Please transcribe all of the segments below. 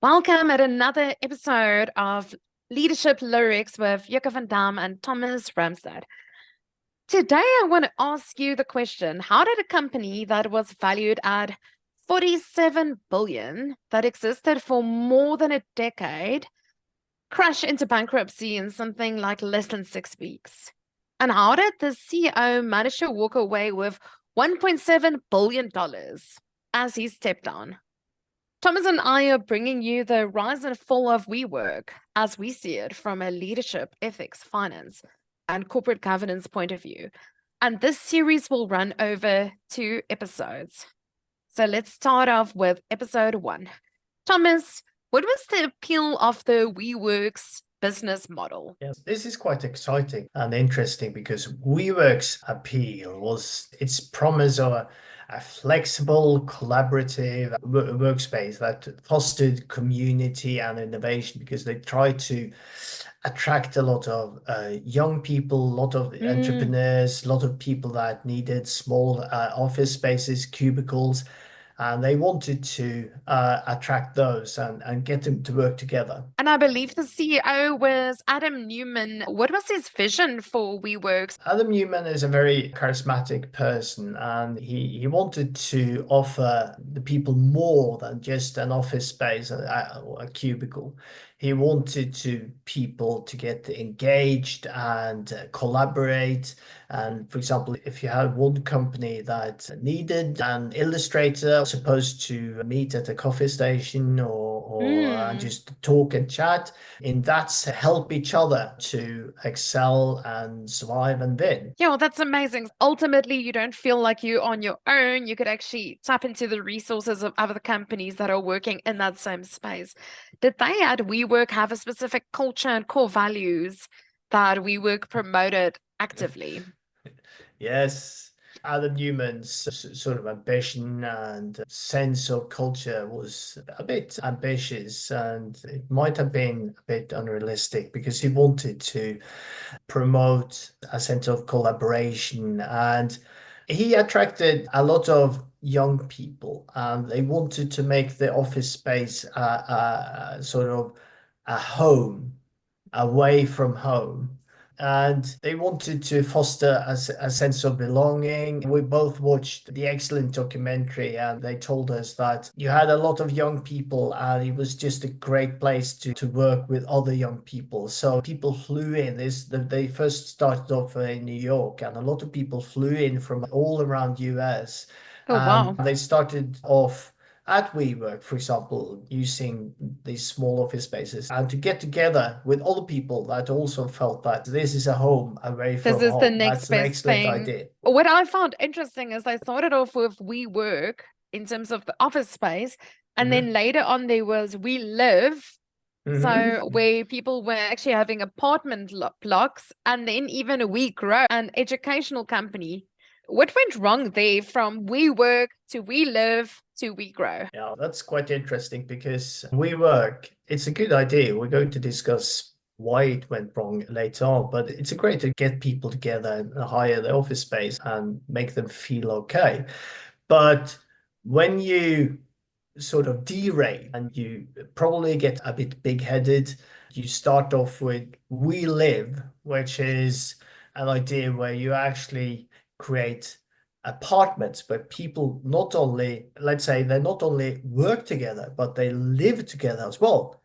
Welcome at another episode of Leadership Lyrics with Yoke and Thomas Ramstad. Today, I want to ask you the question, how did a company that was valued at 47 billion, that existed for more than a decade, crash into bankruptcy in something like less than 6 weeks? And how did the CEO manage to walk away with $1.7 billion as he stepped down? Thomas and I are bringing you the rise and fall of WeWork as we see it from a leadership, ethics, finance, and corporate governance point of view. And this series will run over 2 episodes. So let's start off with episode 1. Thomas, what was the appeal of the WeWork's business model? Yes, this is quite exciting and interesting because WeWork's appeal was its promise of a flexible, collaborative workspace that fostered community and innovation because they tried to attract a lot of young people, a lot of entrepreneurs, a lot of people that needed small office spaces, cubicles, and they wanted to attract those and get them to work together. And I believe the CEO was Adam Neumann. What was his vision for WeWorks? Adam Neumann is a very charismatic person, and he wanted to offer the people more than just an office space, a cubicle. He wanted people to get engaged and collaborate. And for example, if you had one company that needed an illustrator supposed to meet at a coffee station or just talk and chat, in that help each other to excel and survive and win. Yeah, well, that's amazing. Ultimately, you don't feel like you're on your own. You could actually tap into the resources of other companies that are working in that same space. Did they at WeWork have a specific culture and core values that WeWork promoted actively? Yes, Adam Newman's sort of ambition and sense of culture was a bit ambitious, and it might have been a bit unrealistic because he wanted to promote a sense of collaboration, and he attracted a lot of young people, and they wanted to make the office space a sort of a home away from home. And they wanted to foster a sense of belonging. We both watched the excellent documentary, and they told us that you had a lot of young people, and it was just a great place to work with other young people. So people flew in. They first started off in New York, and a lot of people flew in from all around US, Oh, and wow. they started off at WeWork, for example, using these small office spaces and to get together with other people that also felt that this is a home away This from is the home. next That's an best excellent thing. idea. What I found interesting is they started off with WeWork in terms of the office space, and Hmm. then later on there was WeLive. So Hmm. where people were actually having apartment blocks, and then even a WeGrow, an educational company. What went wrong there from WeWork to WeLive to WeGrow? Yeah, that's quite interesting because WeWork, it's a good idea. We're going to discuss why it went wrong later on, but it's a great to get people together and hire the office space and make them feel okay. But when you sort of derail and you probably get a bit big-headed, you start off with we live, which is an idea where you actually create apartments where people not only, let's say, they not only work together, but they live together as well.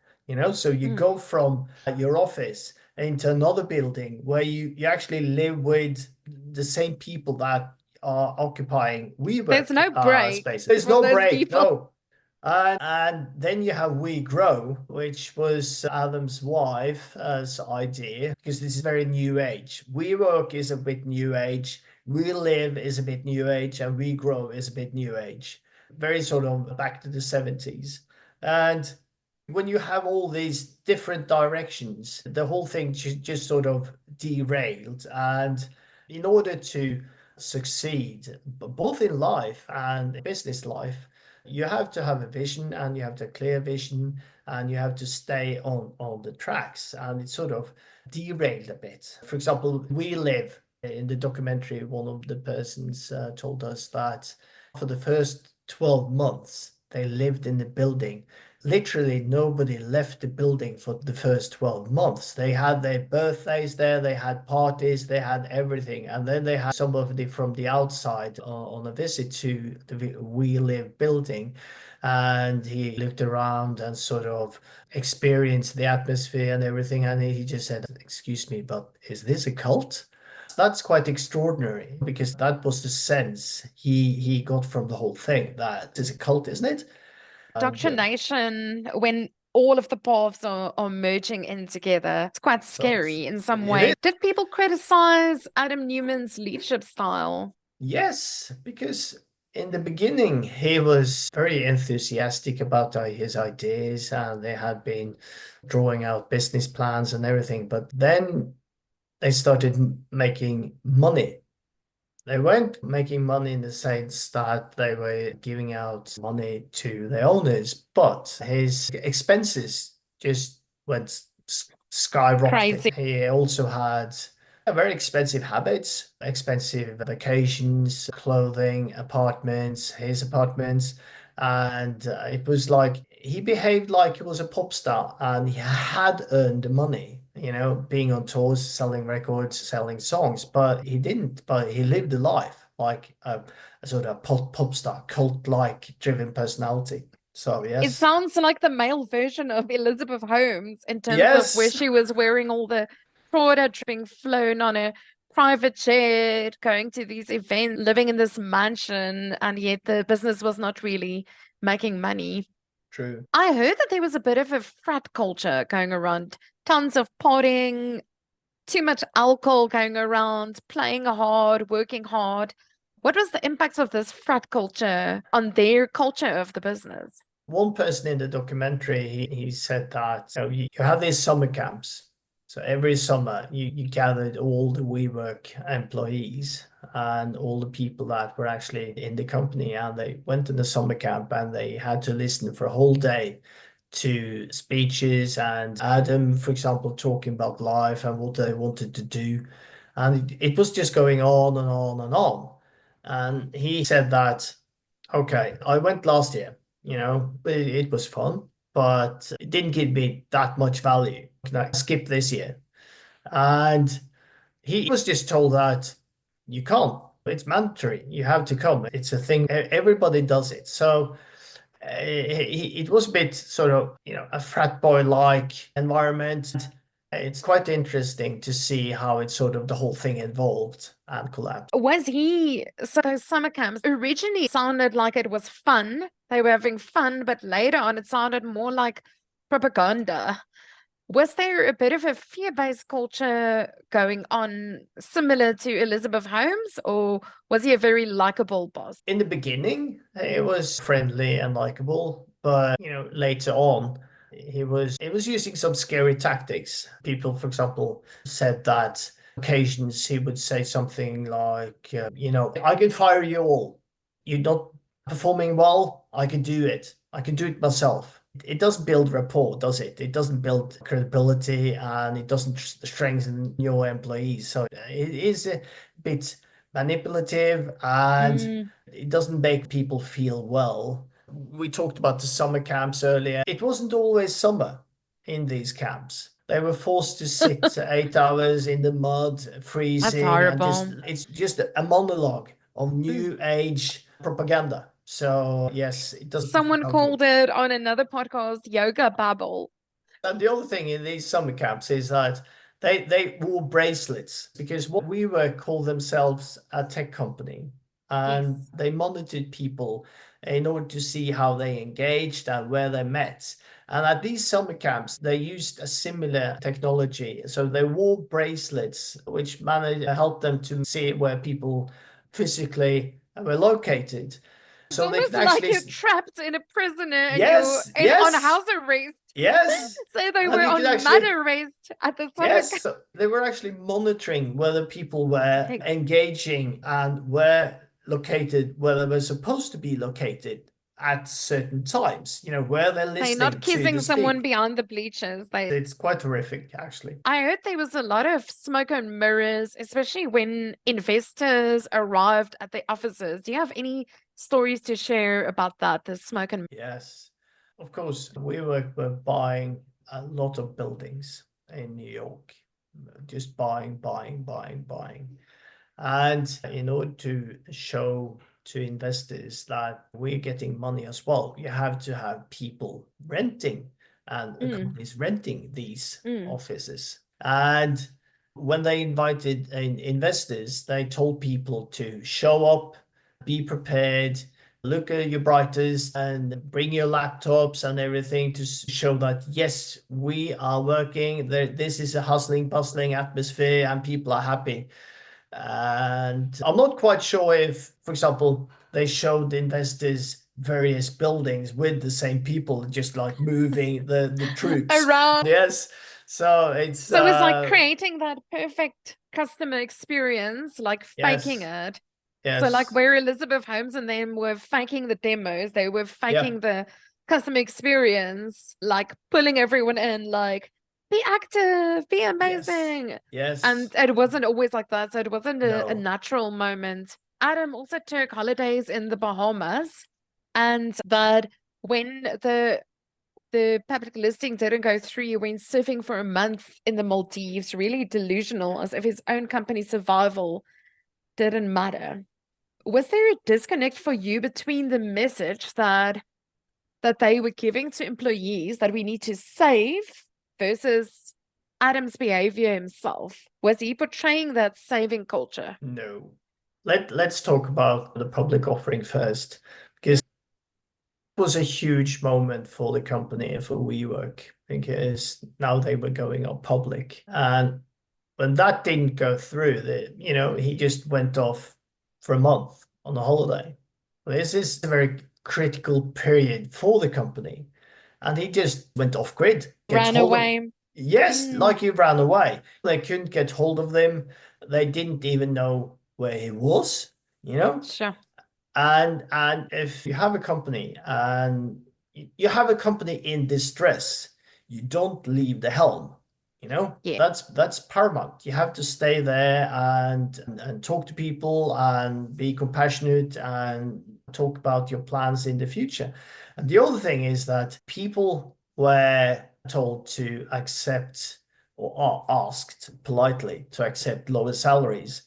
So you Mm. go from your office into another building where you actually live with the same people that are occupying There's WeWork no break space. There's for no those break, people. no. And then you have WeGrow, which was Adam's wife's idea, because this is very new age. WeWork is a bit new age, WeLive is a bit new age, and WeGrow is a bit new age. Very sort of back to the 70s. And when you have all these different directions, the whole thing just sort of derailed. And in order to succeed, both in life and business life, you have to have a vision, and you have to clear vision, and you have to stay on the tracks, and it sort of derailed a bit. For example, we live in the documentary, one of the persons told us that for the first 12 months they lived in the building literally nobody left the building for the first 12 months. They had their birthdays there, they had parties, they had everything. And then they had somebody from the outside on a visit to the WeLive building. And he looked around and sort of experienced the atmosphere and everything. And he just said, "Excuse me, but is this a cult?" That's quite extraordinary because that was the sense he got from the whole thing, that it's a cult, isn't it? And Indoctrination, when all of the paths are merging in together, it's quite so scary in some it way. is. Did people criticize Adam Neumann's leadership style? Yes, because in the beginning he was very enthusiastic about his ideas and they had been drawing out business plans and everything. But then they started making money. They weren't making money in the sense that they were giving out money to the owners, but his expenses just went skyrocketing. Crazy. He also had very expensive habits, expensive vacations, clothing, apartments, his apartments. And it was like he behaved like he was a pop star and he had earned the money, being on tours, selling records, selling songs, but he didn't. But he lived a life like a sort of pop star, cult-like driven personality. So, It yes. sounds like the male version of Elizabeth Holmes in terms of where Yes, she was wearing all the product, being flown on a private jet, going to these events, living in this mansion, and yet the business was not really making money. true. I heard that there was a bit of a frat culture going around, tons of partying, too much alcohol going around, playing hard, working hard. What was the impact of this frat culture on their culture of the business? One person in the documentary, he said that you have these summer camps. So every summer you gathered all the WeWork employees and all the people that were actually in the company, and they went to the summer camp and they had to listen for a whole day to speeches and Adam, for example, talking about life and what they wanted to do. And it was just going on and on and on. And he said that, okay, I went last year, it was fun, but it didn't give me that much value. Can I skip this year? And he was just told that you can't. It's mandatory. You have to come. It's a thing. Everybody does it. So it was a bit sort of, a frat boy-like environment. It's quite interesting to see how it sort of the whole thing evolved and collapsed. So those summer camps originally sounded like it was fun. They were having fun, but later on it sounded more like propaganda. Was there a bit of a fear-based culture going on similar to Elizabeth Holmes, or was he a very likable boss? In the beginning, it was friendly and likable, but later on, he was using some scary tactics. People, for example, said that occasions he would say something like, I can fire you all. You're not performing well. I can do it. I can do it myself. It doesn't build rapport, does it? It doesn't build credibility and it doesn't strengthen your employees. So it is a bit manipulative and Mm. it doesn't make people feel well. We talked about the summer camps earlier. It wasn't always summer in these camps. They were forced to sit 8 hours in the mud, That's freezing, and horrible. it's just a monologue of Mm. new age propaganda. So, yes, it doesn't Someone sound good. called it on another podcast yoga babble. And the other thing in these summer camps is that they wore bracelets because what we were called themselves a tech company, and Yes. they monitored people in order to see how they engaged and where they met. And at these summer camps, they used a similar technology. So they wore bracelets, which managed helped them to see where people physically were located. It's So they almost can like actually, you're trapped in a prisoner and yes, on yes, house arrest. yes. So they And were you can on mud actually, arrest at the summer yes, camp. so they were actually monitoring whether people were engaging and were located where they were supposed to be located at certain times, where they're They're not listening to the kissing someone speak. behind the bleachers. It's quite horrific, actually. I heard there was a lot of smoke and mirrors, especially when investors arrived at the offices. Do you have any stories to share about that, the smoke and Yes. Of course, were buying a lot of buildings in New York, just buying. And in order to show to investors that we're getting money as well, you have to have people renting and Mm, companies renting these mm. offices. And when they invited in investors, they told people to show up, be prepared, look at your brightest, and bring your laptops and everything to show that, yes, we are working. This is a hustling, bustling atmosphere, and people are happy. And I'm not quite sure if, for example, they showed the investors various buildings with the same people, just like moving the troops. Around. Yes. So it's So it's like creating that perfect customer experience, like faking yes, it. So like yes, where Elizabeth Holmes and them were faking the demos, they were yeah, faking the customer experience, like pulling everyone in, like be active, be yes, amazing. And yes. it wasn't always like that. So it wasn't a No, natural moment. Adam also took holidays in the Bahamas, and that when the public listing didn't go through, he went surfing for a month in the Maldives, really delusional, as if his own company's survival didn't matter. Was there a disconnect for you between the message that they were giving to employees that we need to save versus Adam's behavior himself? Was he portraying that saving culture? no. Let's talk about the public offering first, because it was a huge moment for the company and for WeWork, because now they were going on public. And when that didn't go through, he just went off for a month on a holiday. This is a very critical period for the company. And he just went off grid, get Ran hold of. away. Yes, Mm, like he ran away. They couldn't get hold of him. They didn't even know where he was, you know? sure. And if you have a company and you have a company in distress, you don't leave the helm. Yeah. That's paramount. You have to stay there and talk to people and be compassionate and talk about your plans in the future. And the other thing is that people were told to accept or are asked politely to accept lower salaries,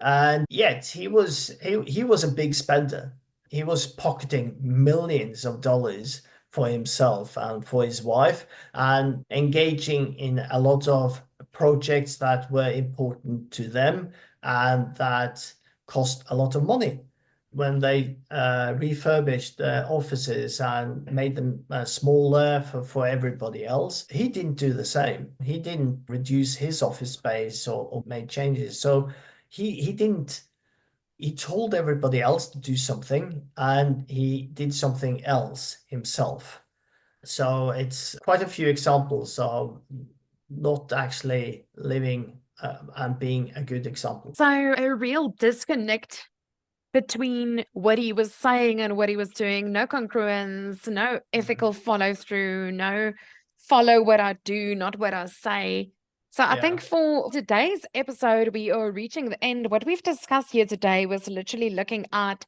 and yet he was a big spender. He was pocketing millions of dollars for himself and for his wife, and engaging in a lot of projects that were important to them and that cost a lot of money. When they refurbished offices and made them smaller for everybody else, he didn't do the same. He didn't reduce his office space or made changes. So he didn't. He told everybody else to do something and he did something else himself. So it's quite a few examples of not actually living and being a good example. So a real disconnect between what he was saying and what he was doing. No congruence, no ethical Mhm. follow through, no follow what I do, not what I say. So I Yeah. think for today's episode, we are reaching the end. What we've discussed here today was literally looking at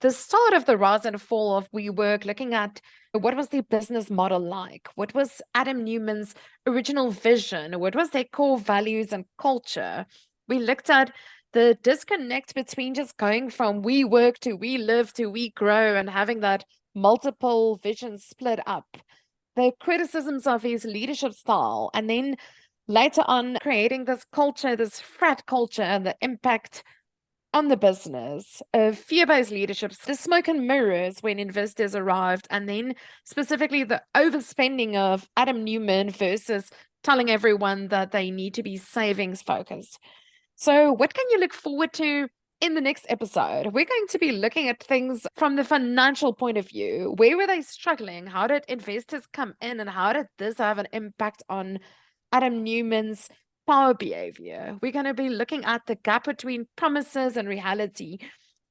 the start of the rise and fall of WeWork, looking at what was their business model like? What was Adam Neumann's original vision? What was their core values and culture? We looked at the disconnect between just going from we work to we live to we grow and having that multiple visions split up. The criticisms of his leadership style, and then later on creating this culture, this frat culture, and the impact on the business of fear-based leadership, the smoke and mirrors when investors arrived, and then specifically the overspending of Adam Neumann versus telling everyone that they need to be savings focused. So what can you look forward to in the next episode? We're going to be looking at things from the financial point of view. Where were they struggling? How did investors come in? And how did this have an impact on Adam Neumann's power behavior? We're going to be looking at the gap between promises and reality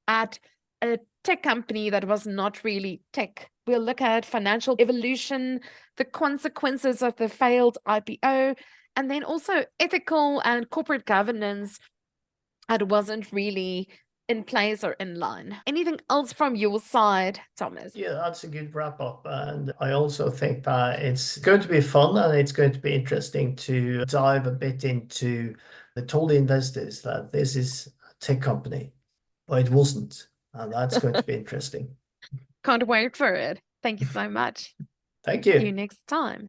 at a tech company that was not really tech. We'll look at financial evolution, the consequences of the failed IPO, and then also ethical and corporate governance that wasn't really in place or in line. Anything else from your side, Thomas? Yeah, that's a good wrap up. And I also think that it's going to be fun and it's going to be interesting to dive a bit into. I told the investors that this is a tech company, but it wasn't. And that's going to be interesting. Can't wait for it. Thank you so much. Thank See you you. next time.